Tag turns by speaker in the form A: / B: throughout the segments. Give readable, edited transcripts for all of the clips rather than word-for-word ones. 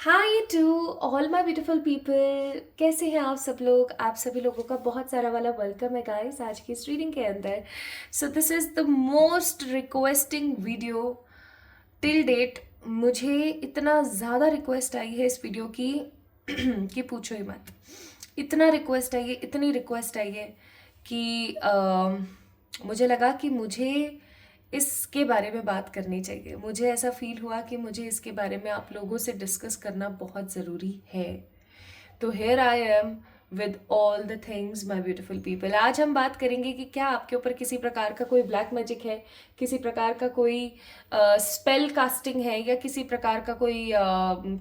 A: Hi to all my beautiful people. कैसे हैं आप सब लोग? आप सभी लोगों का बहुत सारा वाला वेलकम है गाइस आज की इस रीडिंग के अंदर। So this is the most requesting video till date. मुझे इतना ज़्यादा रिक्वेस्ट आई है इस वीडियो की कि पूछो ही मत। इतना रिक्वेस्ट आई है, इतनी रिक्वेस्ट आई है कि मुझे लगा कि मुझे इसके बारे में बात करनी चाहिए। मुझे ऐसा फील हुआ कि मुझे इसके बारे में आप लोगों से डिस्कस करना बहुत ज़रूरी है। तो here I am with all the things my beautiful people. आज हम बात करेंगे कि क्या आपके ऊपर किसी प्रकार का कोई ब्लैक मैजिक है, किसी प्रकार का कोई स्पेल कास्टिंग है, या किसी प्रकार का कोई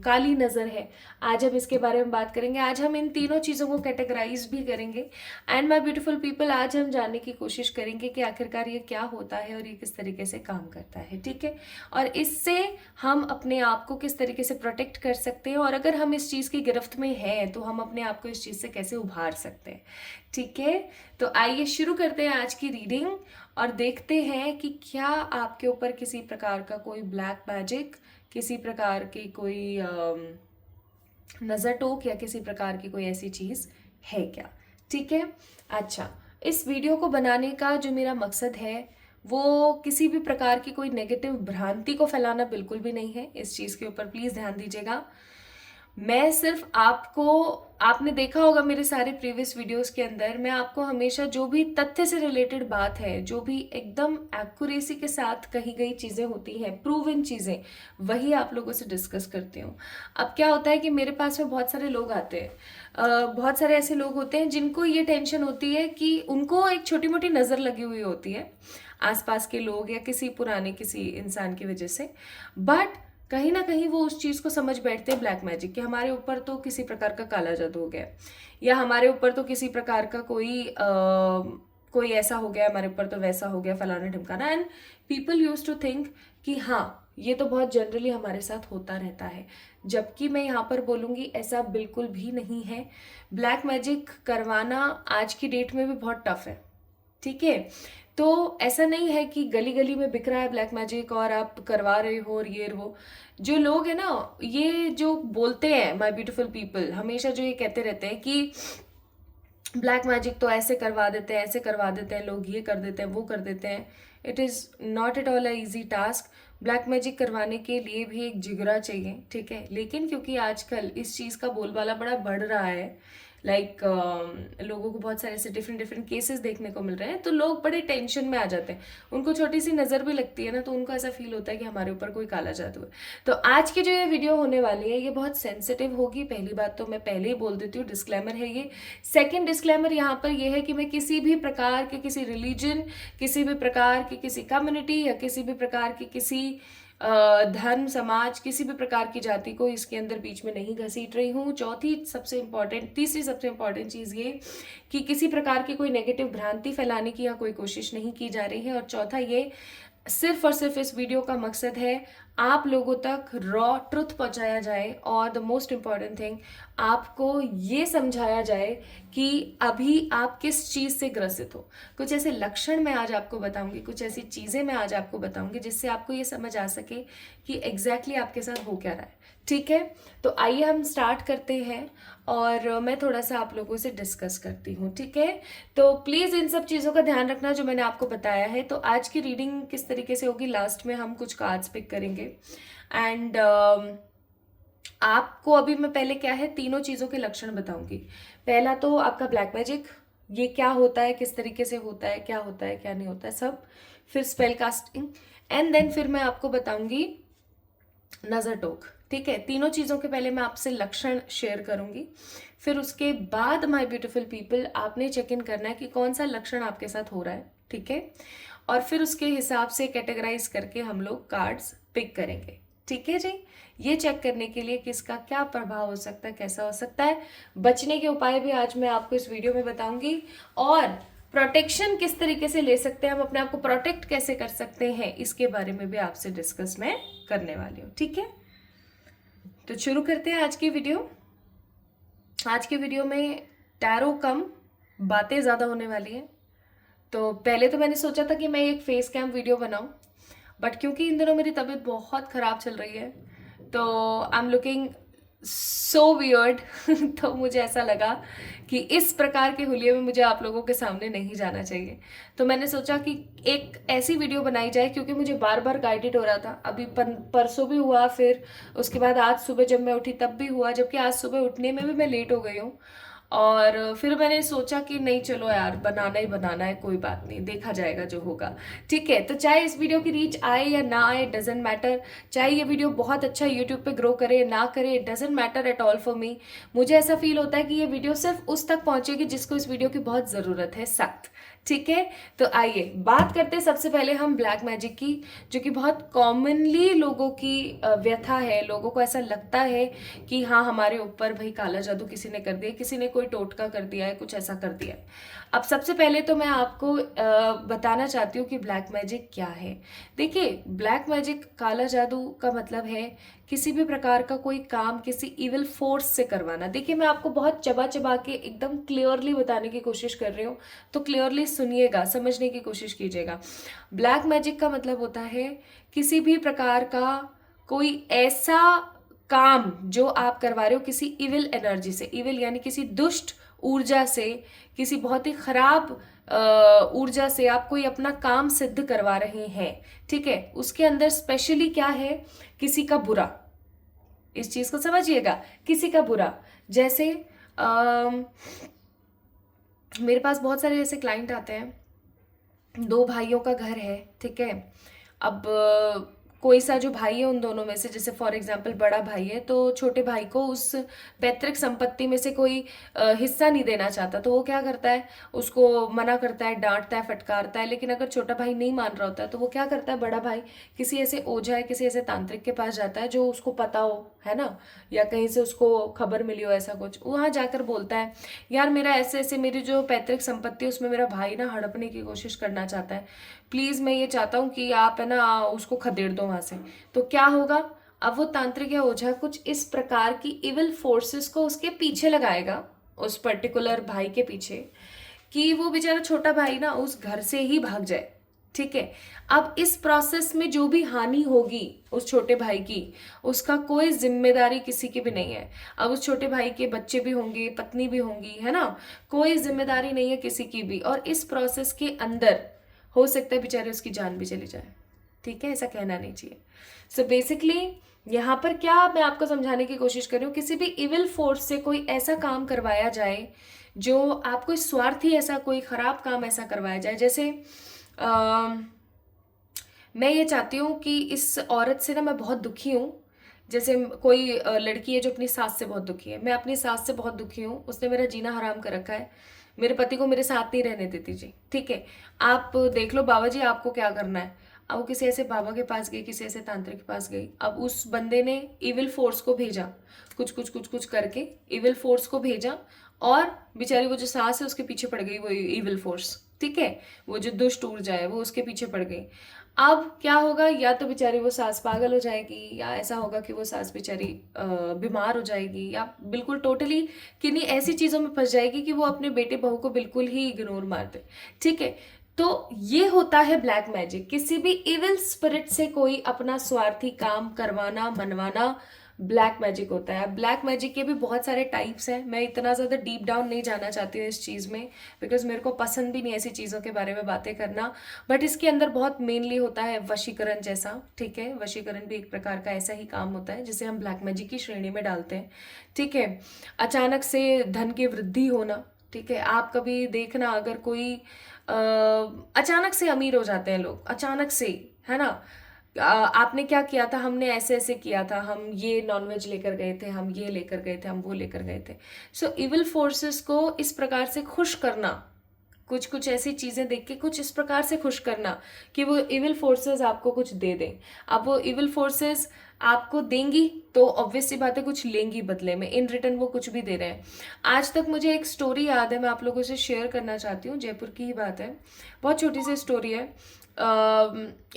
A: काली नज़र है। आज हम इसके बारे में बात करेंगे। आज हम इन तीनों चीज़ों को कैटेगराइज भी करेंगे। एंड माई ब्यूटिफुल पीपल, आज हम जानने की कोशिश करेंगे कि आखिरकार ये क्या होता है और ये किस तरीके से काम करता है। ठीक है, और इससे हम अपने आप को किस तरीके से प्रोटेक्ट कर सकते हैं, और अगर हम इस चीज़ की गिरफ्त में हैं तो हम अपने आप को इस चीज़ से कैसे उभार सकते हैं। ठीक है, तो आइए शुरू करते हैं आज की रीडिंग और देखते हैं कि क्या आपके ऊपर किसी प्रकार का कोई ब्लैक मैजिक, किसी प्रकार की कोई नज़र टोक या किसी प्रकार की कोई ऐसी चीज़ है क्या। ठीक है, अच्छा, इस वीडियो को बनाने का जो मेरा मकसद है वो किसी भी प्रकार की कोई नेगेटिव भ्रांति को फैलाना बिल्कुल भी नहीं है। इस चीज़ के ऊपर प्लीज़ ध्यान दीजिएगा। मैं सिर्फ आपको, आपने देखा होगा मेरे सारे प्रीवियस वीडियोस के अंदर, मैं आपको हमेशा जो भी तथ्य से रिलेटेड बात है, जो भी एकदम एक्यूरेसी के साथ कही गई चीज़ें होती हैं, प्रूवन चीज़ें, वही आप लोगों से डिस्कस करती हूँ। अब क्या होता है कि मेरे पास में बहुत सारे लोग आते हैं, बहुत सारे ऐसे लोग होते हैं जिनको ये टेंशन होती है कि उनको एक छोटी मोटी नज़र लगी हुई होती है आसपास के लोग या किसी पुराने किसी इंसान की वजह से, बट कहीं ना कहीं वो उस चीज़ को समझ बैठते हैं ब्लैक मैजिक कि हमारे ऊपर तो किसी प्रकार का काला जादू हो गया, या हमारे ऊपर तो किसी प्रकार का कोई ऐसा हो गया, हमारे ऊपर तो वैसा हो गया, फलाना ढिमकाना। And people use to think कि हाँ, ये तो बहुत जनरली हमारे साथ होता रहता है, जबकि मैं यहाँ पर बोलूँगी ऐसा बिल्कुल भी नहीं है। ब्लैक मैजिक करवाना आज की डेट में भी बहुत टफ है। ठीक है, तो ऐसा नहीं है कि गली गली में बिक रहा है ब्लैक मैजिक और आप करवा रहे हो और ये वो। जो लोग हैं ना, ये जो बोलते हैं माय ब्यूटीफुल पीपल, हमेशा जो ये कहते रहते हैं कि ब्लैक मैजिक तो ऐसे करवा देते हैं, ऐसे करवा देते हैं लोग, ये कर देते हैं, वो कर देते हैं। It is not at all a easy task. Black magic करवाने के लिए भी एक जिगरा चाहिए। ठीक है, लेकिन क्योंकि आजकल इस चीज़ का बोलबाला बड़ा बढ़ रहा है, लाइक लोगों को बहुत सारे ऐसे डिफरेंट डिफरेंट केसेस देखने को मिल रहे हैं, तो लोग बड़े टेंशन में आ जाते हैं। उनको छोटी सी नज़र भी लगती है ना, तो उनको ऐसा फील होता है कि हमारे ऊपर कोई काला जादू है। तो आज की जो ये वीडियो होने वाली है ये बहुत सेंसिटिव होगी। पहली बात तो मैं पहले ही बोल देती हूँ, डिस्क्लेमर है ये। सेकेंड डिस्क्लेमर यहाँ पर यह है कि मैं किसी भी प्रकार के किसी रिलीजन, किसी भी प्रकार की किसी कम्युनिटी या किसी भी प्रकार की किसी धर्म, समाज, किसी भी प्रकार की जाति को इसके अंदर बीच में नहीं घसीट रही हूँ। तीसरी सबसे इम्पॉर्टेंट चीज़ ये कि किसी प्रकार की कोई नेगेटिव भ्रांति फैलाने की यहाँ कोई कोशिश नहीं की जा रही है। और चौथा ये, सिर्फ और सिर्फ इस वीडियो का मकसद है आप लोगों तक रॉ ट्रुथ पहुंचाया जाए, और द मोस्ट इम्पॉर्टेंट थिंग, आपको ये समझाया जाए कि अभी आप किस चीज़ से ग्रसित हो। कुछ ऐसे लक्षण मैं आज आपको बताऊंगी, कुछ ऐसी चीज़ें मैं आज आपको बताऊंगी जिससे आपको ये समझ आ सके कि एग्जैक्टली आपके साथ हो क्या रहा है। ठीक है, तो आइए हम स्टार्ट करते हैं और मैं थोड़ा सा आप लोगों से डिस्कस करती हूँ। ठीक है, तो प्लीज़ इन सब चीज़ों का ध्यान रखना जो मैंने आपको बताया है। तो आज की रीडिंग किस तरीके से होगी, लास्ट में हम कुछ कार्ड्स पिक करेंगे। एंड आपको अभी मैं पहले क्या है, तीनों चीज़ों के लक्षण बताऊंगी। पहला तो आपका ब्लैक मैजिक, ये क्या होता है, किस तरीके से होता है, क्या होता है, क्या नहीं होता है, सब। फिर स्पेल कास्टिंग, एंड देन फिर मैं आपको बताऊंगी नज़र टोक। ठीक है, तीनों चीज़ों के पहले मैं आपसे लक्षण शेयर करूंगी, फिर उसके बाद माय ब्यूटीफुल पीपल आपने चेक इन करना है कि कौन सा लक्षण आपके साथ हो रहा है। ठीक है, और फिर उसके हिसाब से कैटेगराइज करके हम लोग कार्ड्स पिक करेंगे। ठीक है जी, ये चेक करने के लिए किसका क्या प्रभाव हो सकता है, कैसा हो सकता है। बचने के उपाय भी आज मैं आपको इस वीडियो में बताऊंगी, और प्रोटेक्शन किस तरीके से ले सकते हैं, हम अपने आप को प्रोटेक्ट कैसे कर सकते हैं, इसके बारे में भी आपसे डिस्कस मैं करने वाली हूँ। ठीक है, तो शुरू करते हैं आज की वीडियो। आज की वीडियो में टैरो कम बातें ज़्यादा होने वाली हैं। तो पहले तो मैंने सोचा था कि मैं एक फेस कैम वीडियो बनाऊं, बट क्योंकि इन दिनों मेरी तबीयत बहुत ख़राब चल रही है, तो I am looking so weird. तो मुझे ऐसा लगा कि इस प्रकार के हुलिये में मुझे आप लोगों के सामने नहीं जाना चाहिए। तो मैंने सोचा कि एक ऐसी वीडियो बनाई जाए, क्योंकि मुझे बार बार गाइडेड हो रहा था। अभी परसों भी हुआ, फिर उसके बाद आज सुबह जब मैं उठी तब भी हुआ, जबकि आज सुबह उठने में भी मैं लेट हो गई हूँ। और फिर मैंने सोचा कि नहीं, चलो यार, बनाना ही बनाना है, कोई बात नहीं, देखा जाएगा जो होगा। ठीक है, तो चाहे इस वीडियो की रीच आए या ना आए, डजेंट मैटर। चाहे ये वीडियो बहुत अच्छा यूट्यूब पे ग्रो करे ना करे, doesn't matter at all for me. मुझे ऐसा फील होता है कि ये वीडियो सिर्फ उस तक पहुंचेगी जिसको इस वीडियो की बहुत ज़रूरत है, सख्त। ठीक है, तो आइए बात करते हैं सबसे पहले हम ब्लैक मैजिक की, जो कि बहुत कॉमनली लोगों की व्यथा है। लोगों को ऐसा लगता है कि हाँ, हमारे ऊपर भाई काला जादू किसी ने कर दिया, किसी ने कोई टोटका कर दिया है, कुछ ऐसा कर दिया है। अब सबसे पहले तो मैं आपको बताना चाहती हूँ कि ब्लैक मैजिक क्या है। देखिए, ब्लैक मैजिक, काला जादू का मतलब है किसी भी प्रकार का कोई काम किसी इविल फोर्स से करवाना। देखिए, मैं आपको बहुत चबा चबा के एकदम क्लियरली बताने की कोशिश कर रही हूँ, तो क्लियरली सुनिएगा, समझने की कोशिश कीजिएगा। ब्लैक मैजिक का मतलब होता है किसी भी प्रकार का कोई ऐसा काम जो आप करवा रहे हो किसी इविल एनर्जी से। इविल यानी किसी दुष्ट ऊर्जा से, किसी बहुत ही खराब ऊर्जा से आप कोई अपना काम सिद्ध करवा रहे हैं। ठीक है, उसके अंदर स्पेशली क्या है, किसी का बुरा। इस चीज को समझिएगा, किसी का बुरा। जैसे मेरे पास बहुत सारे ऐसे क्लाइंट आते हैं, दो भाइयों का घर है। ठीक है, अब कोई सा जो भाई है उन दोनों में से, जैसे फॉर एग्जांपल बड़ा भाई है, तो छोटे भाई को उस पैतृक संपत्ति में से कोई हिस्सा नहीं देना चाहता, तो वो क्या करता है, उसको मना करता है, डांटता है, फटकारता है। लेकिन अगर छोटा भाई नहीं मान रहा होता है, तो वो क्या करता है, बड़ा भाई किसी ऐसे ओझा है, किसी ऐसे तांत्रिक के पास जाता है जो उसको पता हो, है ना, या कहीं से उसको खबर मिली हो ऐसा कुछ, वहां जाकर बोलता है, यार मेरा ऐसे ऐसे, मेरी जो पैतृक संपत्ति है उसमें मेरा भाई ना हड़पने की कोशिश करना चाहता है, प्लीज मैं ये चाहता हूँ कि आप है ना उसको खदेड़ दो वहां से। तो क्या होगा, अब वो तांत्रिक या ओझा कुछ इस प्रकार की इविल फोर्सेस को उसके पीछे लगाएगा, उस पर्टिकुलर भाई के पीछे, कि वो बेचारा छोटा भाई ना उस घर से ही भाग जाए। ठीक है, अब इस प्रोसेस में जो भी हानि होगी उस छोटे भाई की, उसका कोई जिम्मेदारी किसी की भी नहीं है। अब उस छोटे भाई के बच्चे भी होंगे, पत्नी भी होंगी, है ना, कोई जिम्मेदारी नहीं है किसी की भी। और इस प्रोसेस के अंदर हो सकता है बेचारे उसकी जान भी चली जाए। ठीक है, ऐसा कहना नहीं चाहिए। सो बेसिकली यहाँ पर क्या मैं आपको समझाने की कोशिश कर रही हूँ, किसी भी इविल फोर्स से कोई ऐसा काम करवाया जाए जो आपको स्वार्थी, ऐसा कोई खराब काम ऐसा करवाया जाए। जैसे मैं ये चाहती हूँ कि इस औरत से ना मैं बहुत दुखी हूँ। जैसे कोई लड़की है जो अपनी सास से बहुत दुखी है, मैं अपनी सास से बहुत दुखी हूँ, उसने मेरा जीना हराम कर रखा है, मेरे पति को मेरे साथ नहीं रहने देती जी। ठीक है, आप देख लो बाबा जी, आपको क्या करना है। अब वो किसी ऐसे बाबा के पास गई, किसी ऐसे तांत्रिक के पास गई, अब उस बंदे ने इविल फोर्स को भेजा, कुछ कुछ कुछ कुछ करके इविल फोर्स को भेजा, और बेचारी वो जो सास है उसके पीछे पड़ गई वो इविल फोर्स। ठीक है, वो जो दुष्ट ऊर्जा है वो उसके पीछे पड़ गई। अब क्या होगा, या तो बेचारी वो सास पागल हो जाएगी, या ऐसा होगा कि वो सास बेचारी बीमार हो जाएगी, या बिल्कुल टोटली किन्हीं ऐसी चीज़ों में फंस जाएगी कि वो अपने बेटे बहू को बिल्कुल ही इग्नोर मार दे। ठीक है, तो ये होता है ब्लैक मैजिक, किसी भी इविल स्पिरिट से कोई अपना स्वार्थी काम करवाना, मनवाना, ब्लैक मैजिक होता है। ब्लैक मैजिक के भी बहुत सारे टाइप्स हैं, मैं इतना ज़्यादा डीप डाउन नहीं जाना चाहती हूँ इस चीज़ में, बिकॉज मेरे को पसंद भी नहीं ऐसी चीज़ों के बारे में बातें करना। बट इसके अंदर बहुत मेनली होता है वशीकरण जैसा। ठीक है, वशीकरण भी एक प्रकार का ऐसा ही काम होता है जिसे हम ब्लैक मैजिक की श्रेणी में डालते हैं। ठीक है, अचानक से धन की वृद्धि होना। ठीक है, आप कभी देखना, अगर कोई अचानक से अमीर हो जाते हैं लोग, अचानक से, है ना, आपने क्या किया था, हमने ऐसे ऐसे किया था, हम ये नॉनवेज लेकर गए थे, हम ये लेकर गए थे, हम वो लेकर गए थे। सो इविल फोर्सेस को इस प्रकार से खुश करना, कुछ कुछ ऐसी चीजें देख के कुछ इस प्रकार से खुश करना कि वो इविल फोर्सेस आपको कुछ दे दें। अब वो इविल फोर्सेस आपको देंगी तो ऑब्वियस सी बात है कुछ लेंगी बदले में, इन रिटर्न वो कुछ भी दे रहे हैं। आज तक मुझे एक स्टोरी याद है, मैं आप लोगों से शेयर करना चाहती हूँ, जयपुर की ही बात है, बहुत छोटी सी स्टोरी है।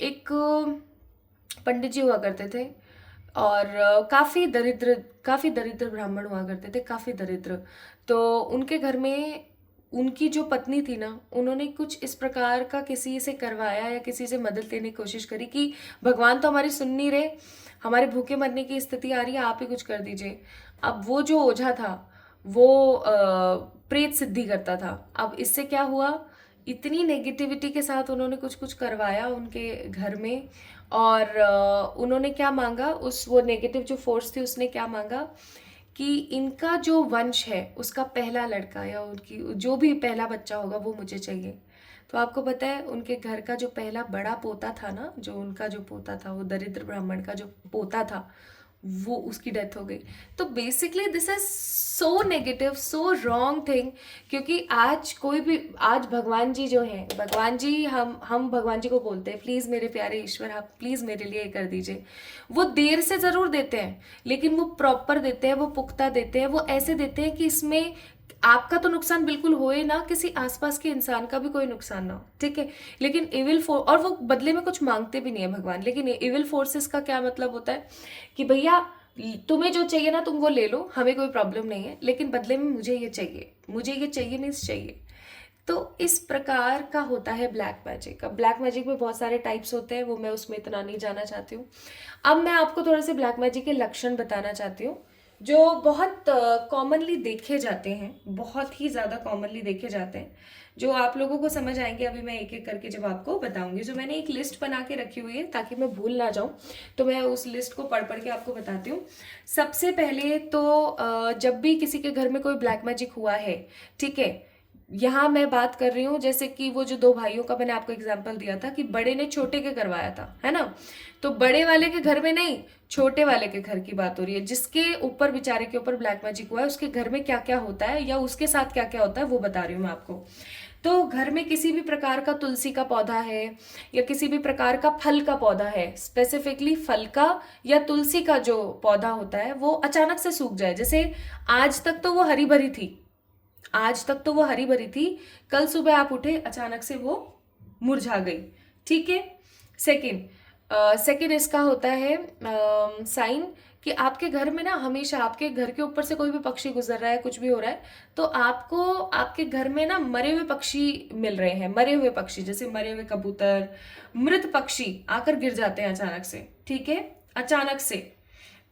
A: एक पंडित जी हुआ करते थे, और काफ़ी दरिद्र ब्राह्मण हुआ करते थे, काफ़ी दरिद्र। तो उनके घर में उनकी जो पत्नी थी ना, उन्होंने कुछ इस प्रकार का किसी से करवाया या किसी से मदद लेने की कोशिश करी कि भगवान तो हमारी सुन नहीं रहे, हमारे भूखे मरने की स्थिति आ रही है, आप ही कुछ कर दीजिए। अब वो जो ओझा था वो प्रेत सिद्धि करता था। अब इससे क्या हुआ, इतनी नेगेटिविटी के साथ उन्होंने कुछ कुछ करवाया उनके घर में, और उन्होंने क्या मांगा, उस वो नेगेटिव जो फोर्स थी उसने क्या मांगा कि इनका जो वंश है उसका पहला लड़का या उनकी जो भी पहला बच्चा होगा वो मुझे चाहिए। तो आपको पता है उनके घर का जो पहला बड़ा पोता था ना, जो उनका जो पोता था, वो दरिद्र ब्राह्मण का जो पोता था, वो उसकी डेथ हो गई। तो basically this is so negative, so wrong thing. क्योंकि आज कोई भी, आज भगवान जी जो हैं, भगवान जी, हम भगवान जी को बोलते हैं प्लीज़ मेरे प्यारे ईश्वर आप प्लीज़ मेरे लिए ये कर दीजिए। वो देर से ज़रूर देते हैं, लेकिन वो प्रॉपर देते हैं, वो पुख्ता देते हैं, वो ऐसे देते हैं कि इसमें आपका तो नुकसान बिल्कुल होए ना, किसी आसपास के इंसान का भी कोई नुकसान ना हो, ठीक है। लेकिन इविल फोर्स, और वो बदले में कुछ मांगते भी नहीं है भगवान, लेकिन इविल फोर्सेस का क्या मतलब होता है कि भैया तुम्हें जो चाहिए ना तुम वो ले लो, हमें कोई प्रॉब्लम नहीं है, लेकिन बदले में मुझे ये चाहिए, मुझे ये चाहिए मीन्स चाहिए। तो इस प्रकार का होता है ब्लैक मैजिक। अब ब्लैक मैजिक में बहुत सारे टाइप्स होते हैं, वो मैं उसमें इतना नहीं जाना चाहती हूँ। अब मैं आपको थोड़े से ब्लैक मैजिक के लक्षण बताना चाहती हूँ जो बहुत कॉमनली देखे जाते हैं, बहुत ही ज़्यादा कॉमनली देखे जाते हैं, जो आप लोगों को समझ आएंगे अभी मैं एक एक करके जब आपको बताऊंगी। जो मैंने एक लिस्ट बना के रखी हुई है ताकि मैं भूल ना जाऊं, तो मैं उस लिस्ट को पढ़ पढ़ के आपको बताती हूँ। सबसे पहले तो जब भी किसी के घर में कोई ब्लैक मैजिक हुआ है, ठीक है, यहाँ मैं बात कर रही हूँ जैसे कि वो जो दो भाइयों का मैंने आपको एग्जांपल दिया था कि बड़े ने छोटे के करवाया था, है ना। तो बड़े वाले के घर में नहीं, छोटे वाले के घर की बात हो रही है, जिसके ऊपर, बेचारे के ऊपर ब्लैक मैजिक हुआ है, उसके घर में क्या क्या होता है या उसके साथ क्या क्या होता है वो बता रही हूँ मैं आपको। तो घर में किसी भी प्रकार का तुलसी का पौधा है या किसी भी प्रकार का फल का पौधा है, स्पेसिफिकली फल का या तुलसी का जो पौधा होता है, वो अचानक से सूख जाए। जैसे आज तक तो वो हरी भरी थी, आज तक तो वो हरी भरी थी, कल सुबह आप उठे अचानक से वो मुरझा गई, ठीक है। सेकंड इसका होता है साइन कि आपके घर में ना हमेशा आपके घर के ऊपर से कोई भी पक्षी गुजर रहा है, कुछ भी हो रहा है, तो आपको आपके घर में ना मरे हुए पक्षी मिल रहे हैं। मरे हुए पक्षी जैसे मरे हुए कबूतर, मृत पक्षी आकर गिर जाते हैं अचानक से, ठीक है, अचानक से।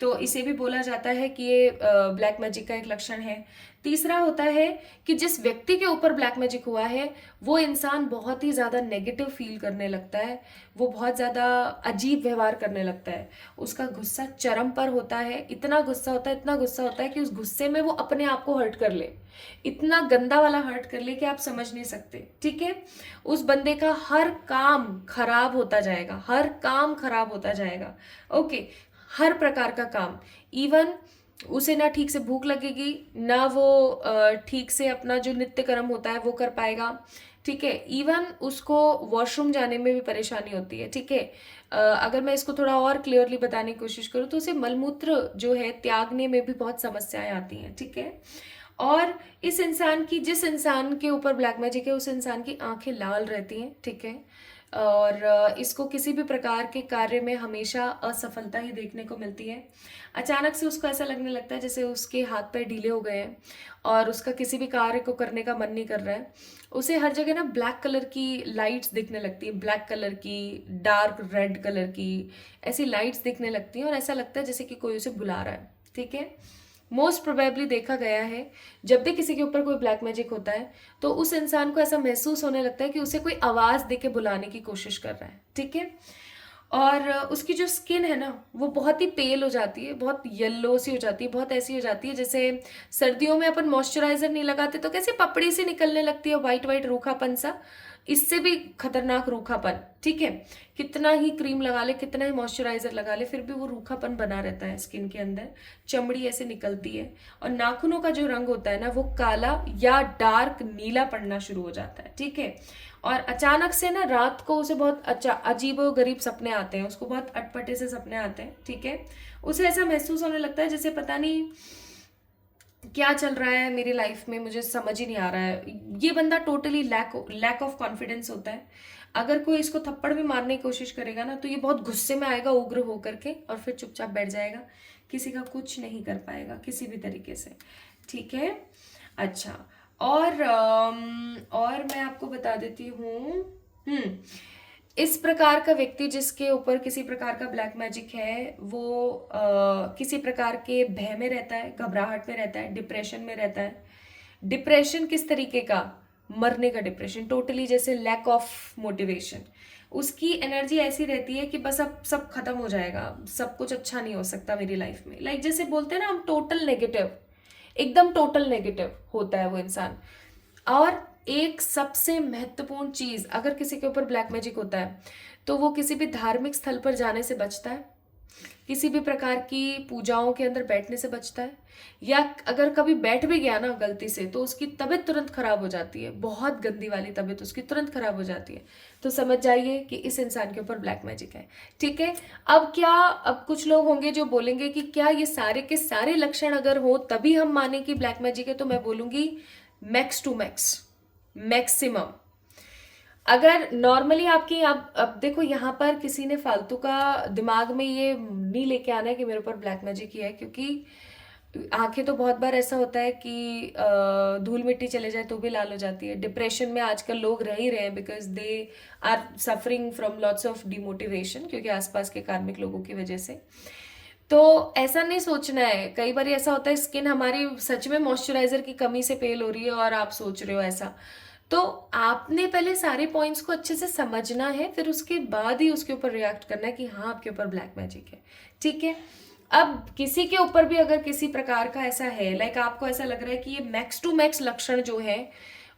A: तो इसे भी बोला जाता है कि ये ब्लैक मैजिक का एक लक्षण है। तीसरा होता है कि जिस व्यक्ति के ऊपर ब्लैक मैजिक हुआ है वो इंसान बहुत ही ज़्यादा नेगेटिव फील करने लगता है, वो बहुत ज़्यादा अजीब व्यवहार करने लगता है, उसका गुस्सा चरम पर होता है, इतना गुस्सा होता है, इतना गुस्सा होता है कि उस गुस्से में वो अपने आप को हर्ट कर ले, इतना गंदा वाला हर्ट कर ले कि आप समझ नहीं सकते, ठीक है। उस बंदे का हर काम खराब होता जाएगा, हर काम खराब होता जाएगा, ओके, हर प्रकार का काम। इवन उसे ना ठीक से भूख लगेगी, ना वो ठीक से अपना जो नित्य कर्म होता है वो कर पाएगा, ठीक है। इवन उसको वॉशरूम जाने में भी परेशानी होती है, ठीक है। अगर मैं इसको थोड़ा और क्लियरली बताने की कोशिश करूँ तो उसे मलमूत्र जो है त्यागने में भी बहुत समस्याएं आती हैं, ठीक है। और इस इंसान की, जिस इंसान के ऊपर ब्लैक मैजिक है, उस इंसान की आंखें लाल रहती हैं, ठीक है। और इसको किसी भी प्रकार के कार्य में हमेशा असफलता ही देखने को मिलती है। अचानक से उसको ऐसा लगने लगता है जैसे उसके हाथ पैर ढीले हो गए हैं और उसका किसी भी कार्य को करने का मन नहीं कर रहा है। उसे हर जगह ना ब्लैक कलर की लाइट्स दिखने लगती है, ब्लैक कलर की, डार्क रेड कलर की, ऐसी लाइट्स दिखने लगती हैं और ऐसा लगता है जैसे कि कोई उसे बुला रहा है, ठीक है। मोस्ट प्रोबेबली देखा गया है जब भी किसी के ऊपर कोई ब्लैक मैजिक होता है तो उस इंसान को ऐसा महसूस होने लगता है कि उसे कोई आवाज दे के बुलाने की कोशिश कर रहा है, ठीक है। और उसकी जो स्किन है ना वो बहुत ही पेल हो जाती है, बहुत येलो सी हो जाती है, बहुत ऐसी हो जाती है जैसे सर्दियों में अपन मॉइस्चराइजर नहीं लगाते तो कैसे पपड़ी से निकलने लगती है, वाइट वाइट रूखापन सा, इससे भी खतरनाक रूखापन, ठीक है। कितना ही क्रीम लगा ले, कितना ही मॉइस्चराइजर लगा ले, फिर भी वो रूखापन बना रहता है स्किन के अंदर, चमड़ी ऐसे निकलती है। और नाखूनों का जो रंग होता है ना वो काला या डार्क नीला पड़ना शुरू हो जाता है, ठीक है। और अचानक से ना रात को उसे बहुत अजीबो गरीब सपने आते हैं, उसको बहुत अटपटे से सपने आते हैं, ठीक है। उसे ऐसा महसूस होने लगता है जैसे पता नहीं क्या चल रहा है मेरी लाइफ में, मुझे समझ ही नहीं आ रहा है। ये बंदा टोटली लैक ऑफ कॉन्फिडेंस होता है। अगर कोई इसको थप्पड़ भी मारने की कोशिश करेगा ना तो ये बहुत गुस्से में आएगा, उग्र होकर के, और फिर चुपचाप बैठ जाएगा, किसी का कुछ नहीं कर पाएगा किसी भी तरीके से, ठीक है। अच्छा, और मैं आपको बता देती हूँ, इस प्रकार का व्यक्ति जिसके ऊपर किसी प्रकार का ब्लैक मैजिक है, वो किसी प्रकार के भय में रहता है, घबराहट में रहता है, डिप्रेशन में रहता है। डिप्रेशन किस तरीके का? मरने का डिप्रेशन, टोटली, जैसे लैक ऑफ मोटिवेशन। उसकी एनर्जी ऐसी रहती है कि बस अब सब खत्म हो जाएगा, सब कुछ अच्छा नहीं हो सकता मेरी लाइफ में। लाइक जैसे बोलते हैं ना हम, टोटल नेगेटिव, एकदम टोटल नेगेटिव होता है वो इंसान। और एक सबसे महत्वपूर्ण चीज, अगर किसी के ऊपर ब्लैक मैजिक होता है तो वो किसी भी धार्मिक स्थल पर जाने से बचता है, किसी भी प्रकार की पूजाओं के अंदर बैठने से बचता है, या अगर कभी बैठ भी गया ना गलती से तो उसकी तबीयत तुरंत खराब हो जाती है, बहुत गंदी वाली तबीयत उसकी तुरंत खराब हो जाती है। तो समझ जाइए कि इस इंसान के ऊपर ब्लैक मैजिक है। ठीक है। अब कुछ लोग होंगे जो बोलेंगे कि क्या ये सारे के सारे लक्षण अगर हो तभी हम माने कि ब्लैक मैजिक है? तो मैं बोलूंगी मैक्स टू मैक्स, मैक्सिमम। अगर नॉर्मली आपकी, अब देखो यहाँ पर किसी ने फालतू का दिमाग में ये नहीं लेके आना है कि मेरे ऊपर ब्लैक मैजिक ही है, क्योंकि आंखें तो बहुत बार ऐसा होता है कि धूल मिट्टी चले जाए तो भी लाल हो जाती है। डिप्रेशन में आजकल लोग रह ही रहे हैं because they are suffering from lots of demotivation, क्योंकि आसपास के कार्मिक लोगों की वजह से। तो ऐसा नहीं सोचना है। कई बार ऐसा होता है स्किन हमारी सच में मॉइस्चराइजर की कमी से पेल हो रही है और आप सोच रहे हो ऐसा। तो आपने पहले सारे पॉइंट्स को अच्छे से समझना है, फिर उसके बाद ही उसके ऊपर रिएक्ट करना है कि हाँ आपके ऊपर ब्लैक मैजिक है। ठीक है। अब किसी के ऊपर भी अगर किसी प्रकार का ऐसा है, लाइक आपको ऐसा लग रहा है कि ये मैक्स टू मैक्स लक्षण जो है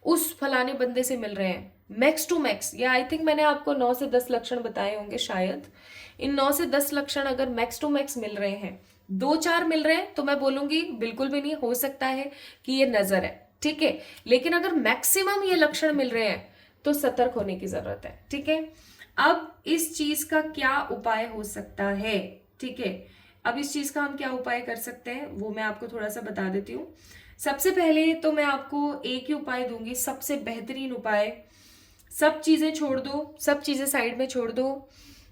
A: उस फलाने बंदे से मिल रहे हैं, मैक्स टू मैक्स, या आई थिंक मैंने आपको 9 से 10 लक्षण बताए होंगे शायद। इन 9 से 10 लक्षण अगर मैक्स टू मैक्स मिल रहे हैं, 2-4 मिल रहे हैं, तो मैं बोलूंगी बिल्कुल भी नहीं, हो सकता है कि ये नजर है। ठीक है। लेकिन अगर मैक्सिमम ये लक्षण मिल रहे हैं तो सतर्क होने की जरूरत है। ठीक है। अब इस चीज का क्या उपाय हो सकता है? ठीक है। अब इस चीज का हम क्या उपाय कर सकते हैं वो मैं आपको थोड़ा सा बता देती हूँ। सबसे पहले तो मैं आपको एक ही उपाय दूंगी, सबसे बेहतरीन उपाय। सब चीजें छोड़ दो, सब चीजें साइड में छोड़ दो।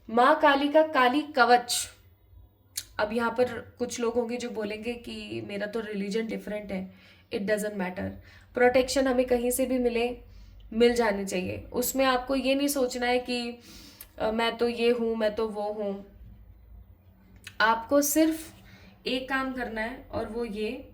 A: माँ काली का काली कवच। अब यहाँ पर कुछ लोग होंगे जो बोलेंगे कि मेरा तो रिलीजन डिफरेंट है। इट डजेंट मैटर, प्रोटेक्शन हमें कहीं से भी मिल जानी चाहिए। उसमें आपको ये नहीं सोचना है कि मैं तो ये हूं, मैं तो वो हूं। आपको सिर्फ एक काम करना है और वो ये,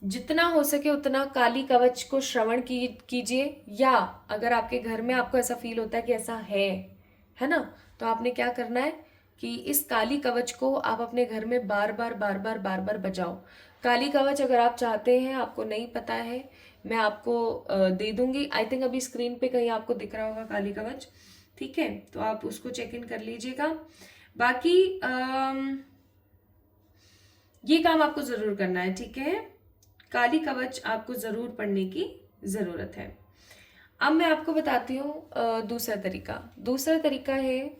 A: जितना हो सके उतना काली कवच को श्रवण कीजिए। या अगर आपके घर में आपको ऐसा फील होता है कि ऐसा है ना, तो आपने क्या करना है कि इस काली कवच को आप अपने घर में बार बार बार बार बार बार बजाओ। काली कवच अगर आप चाहते हैं, आपको नहीं पता है, मैं आपको दे दूंगी। आई थिंक अभी स्क्रीन पे कहीं आपको दिख रहा होगा काली कवच। ठीक है। तो आप उसको चेक इन कर लीजिएगा। बाकी ये काम आपको जरूर करना है। ठीक है। काली कवच आपको जरूर पढ़ने की जरूरत है। अब मैं आपको बताती हूँ दूसरा तरीका। दूसरा तरीका है,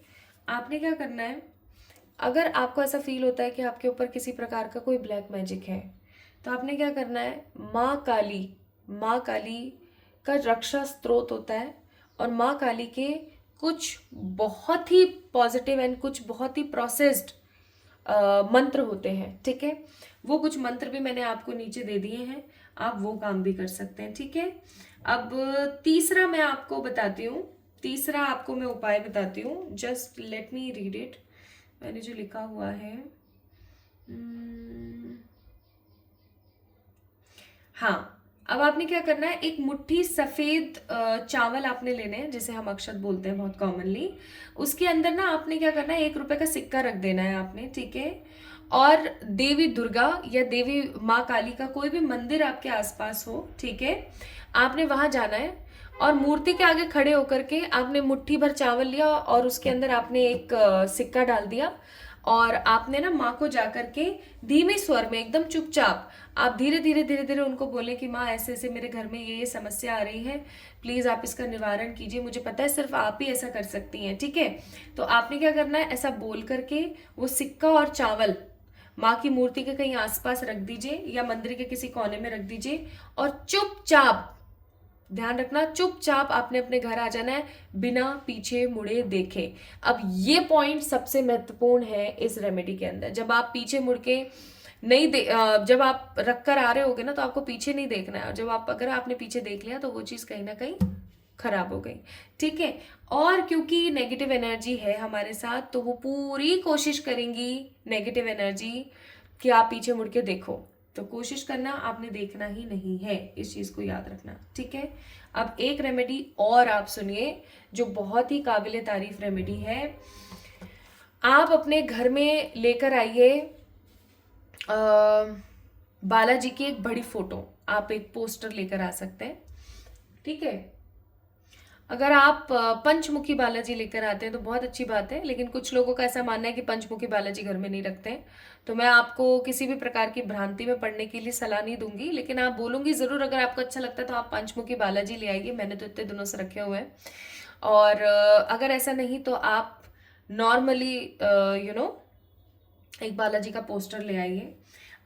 A: आपने क्या करना है, अगर आपको ऐसा फील होता है कि आपके ऊपर किसी प्रकार का कोई ब्लैक मैजिक है, तो आपने क्या करना है, माँ काली का रक्षा स्त्रोत होता है, और माँ काली के कुछ बहुत ही पॉजिटिव एंड कुछ बहुत ही प्रोसेस्ड मंत्र होते हैं। ठीक है। वो कुछ मंत्र भी मैंने आपको नीचे दे दिए हैं, आप वो काम भी कर सकते हैं। ठीक है। अब तीसरा मैं आपको बताती हूँ, तीसरा आपको मैं उपाय बताती हूँ। Just let me read it, मैंने जो लिखा हुआ है। हाँ, अब आपने क्या करना है, एक मुट्ठी सफेद चावल आपने लेने हैं, जिसे हम अक्षत बोलते हैं बहुत कॉमनली। उसके अंदर ना आपने क्या करना है, 1 रुपए का सिक्का रख देना है आपने। ठीक है। और देवी दुर्गा या देवी माँ काली का कोई भी मंदिर आपके आसपास हो, ठीक है, आपने वहां जाना है और मूर्ति के आगे खड़े होकर के आपने मुट्ठी भर चावल लिया और उसके अंदर आपने एक सिक्का डाल दिया, और आपने ना माँ को जाकर के धीमे स्वर में एकदम चुपचाप आप धीरे धीरे धीरे धीरे उनको बोले कि माँ ऐसे ऐसे मेरे घर में ये समस्या आ रही है, प्लीज आप इसका निवारण कीजिए, मुझे पता है सिर्फ आप ही ऐसा कर सकती हैं। ठीक है। तो आपने क्या करना है, ऐसा बोल करके वो सिक्का और चावल माँ की मूर्ति के कहीं आसपास रख दीजिए या मंदिर के किसी कोने में रख दीजिए, और चुपचाप, ध्यान रखना, चुपचाप आपने अपने घर आ जाना है बिना पीछे मुड़े देखे। अब ये पॉइंट सबसे महत्वपूर्ण है इस रेमेडी के अंदर। जब आप पीछे मुड़ के नहीं जब आप रख कर आ रहे होगे ना, तो आपको पीछे नहीं देखना है, और जब अगर आपने पीछे देख लिया तो वो चीज कहीं ना कहीं खराब हो गई, ठीक है। और क्योंकि नेगेटिव एनर्जी है हमारे साथ, तो वो पूरी कोशिश करेंगी नेगेटिव एनर्जी कि आप पीछे मुड़ के देखो। तो कोशिश करना आपने देखना ही नहीं है, इस चीज को याद रखना, ठीक है। अब एक रेमेडी और आप सुनिए जो बहुत ही काबिले तारीफ रेमेडी है। आप अपने घर में लेकर आइए बालाजी की एक बड़ी फोटो, आप एक पोस्टर लेकर आ सकते हैं, ठीक है। अगर आप पंचमुखी बालाजी लेकर आते हैं तो बहुत अच्छी बात है, लेकिन कुछ लोगों का ऐसा मानना है कि पंचमुखी बालाजी घर में नहीं रखते हैं, तो मैं आपको किसी भी प्रकार की भ्रांति में पड़ने के लिए सलाह नहीं दूंगी, लेकिन आप बोलूंगी जरूर अगर आपको अच्छा लगता है तो आप पंचमुखी बालाजी ले आइए, मैंने तो इतने दिनों से रखे हुए हैं। और अगर ऐसा नहीं तो आप नॉर्मली एक बालाजी का पोस्टर ले आइए।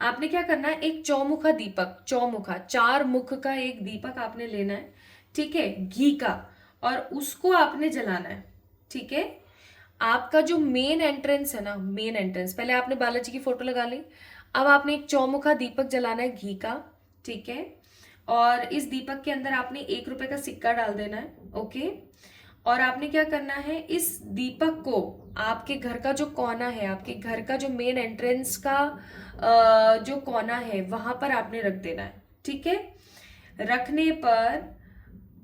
A: आपने क्या करना है, एक चौमुखा दीपक, चौमुखा 4 मुख का एक दीपक आपने लेना है, ठीक है, घी का, और उसको आपने जलाना है, ठीक है। आपका जो मेन एंट्रेंस है ना, मेन एंट्रेंस, पहले आपने बालाजी की फोटो लगा ली, अब आपने एक चौमुखा दीपक जलाना है घी का, ठीक है। और इस दीपक के अंदर आपने 1 रुपए का सिक्का डाल देना है, ओके। और आपने क्या करना है, इस दीपक को आपके घर का जो कोना है, आपके घर का जो मेन एंट्रेंस का जो कोना है वहां पर आपने रख देना है, ठीक है। रखने पर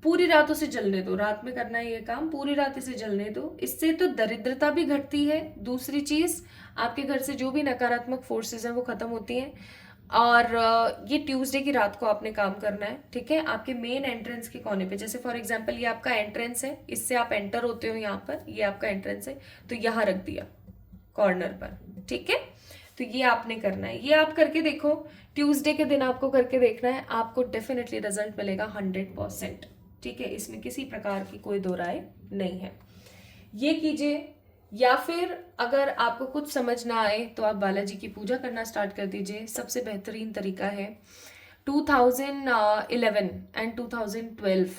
A: पूरी रात उसे जलने दो, रात में करना है ये काम, पूरी रात इसे जलने दो। इससे तो दरिद्रता भी घटती है, दूसरी चीज आपके घर से जो भी नकारात्मक फोर्सेस हैं वो खत्म होती हैं। और ये ट्यूसडे की रात को आपने काम करना है, ठीक है, आपके मेन एंट्रेंस के कोने पे। जैसे फॉर एग्जांपल ये आपका एंट्रेंस है, इससे आप एंटर होते हो यहाँ पर, ये आपका एंट्रेंस है, तो यहाँ रख दिया कॉर्नर पर, ठीक है। तो ये आपने करना है, ये आप करके देखो, ट्यूसडे के दिन आपको करके देखना है, आपको डेफिनेटली रिजल्ट मिलेगा 100%, ठीक है। इसमें किसी प्रकार की कोई दो राय नहीं है, ये कीजिए। या फिर अगर आपको कुछ समझ ना आए तो आप बालाजी की पूजा करना स्टार्ट कर दीजिए, सबसे बेहतरीन तरीका है। 2011 एंड 2012